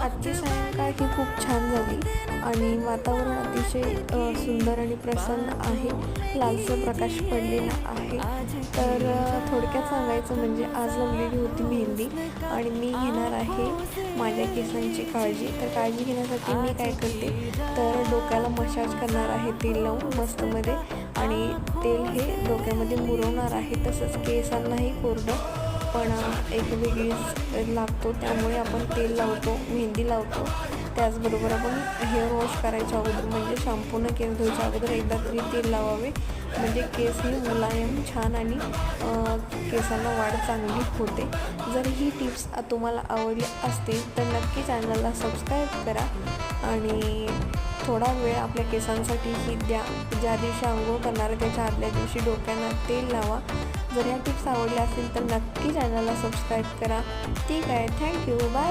आजची सायंकाळ ही खूप छान झाली आणि वातावरण अतिशय सुंदर आणि प्रसन्न आहे. लालसर प्रकाश पडलेला आहे. तर थोडक्यात सांगायचं म्हणजे आज लावलेली होती मेहंदी आणि मी घेणार आहे माझ्या केसांची काळजी. तर काळजी घेण्यासाठी मी काय करते तर डोक्याला मसाज करणार आहे तेल लावून मस्तमध्ये आणि तेल हे डोक्यामध्ये मुरवणार आहे. तसंच केसांनाही कोरडं पण एक वेगळीच लागतो, त्यामुळे आपण तेल लावतो, मेहंदी लावतो. त्याचबरोबर आपण हेअर वॉश करायच्या अगोदर म्हणजे शॅम्पूनं केस धुवायच्या अगोदर एकदा तरी तेल लावावे, म्हणजे केस ही मुलायम छान आणि केसांना वाढ चांगली होते. जर ही टिप्स तुम्हाला आवडली असतील तर नक्की चॅनलला सबस्क्राईब करा आणि थोडा वेळ आपल्या केसांसाठी ही द्या. ज्या दिवशी आंघोळ करणार त्याच्या आदल्या दिवशी डोक्यांना तेल लावा. जर या टिप्स आवडल्या असतील तर नक्की चॅनलला सबस्क्राईब करा. ठीक आहे, थँक्यू, बाय.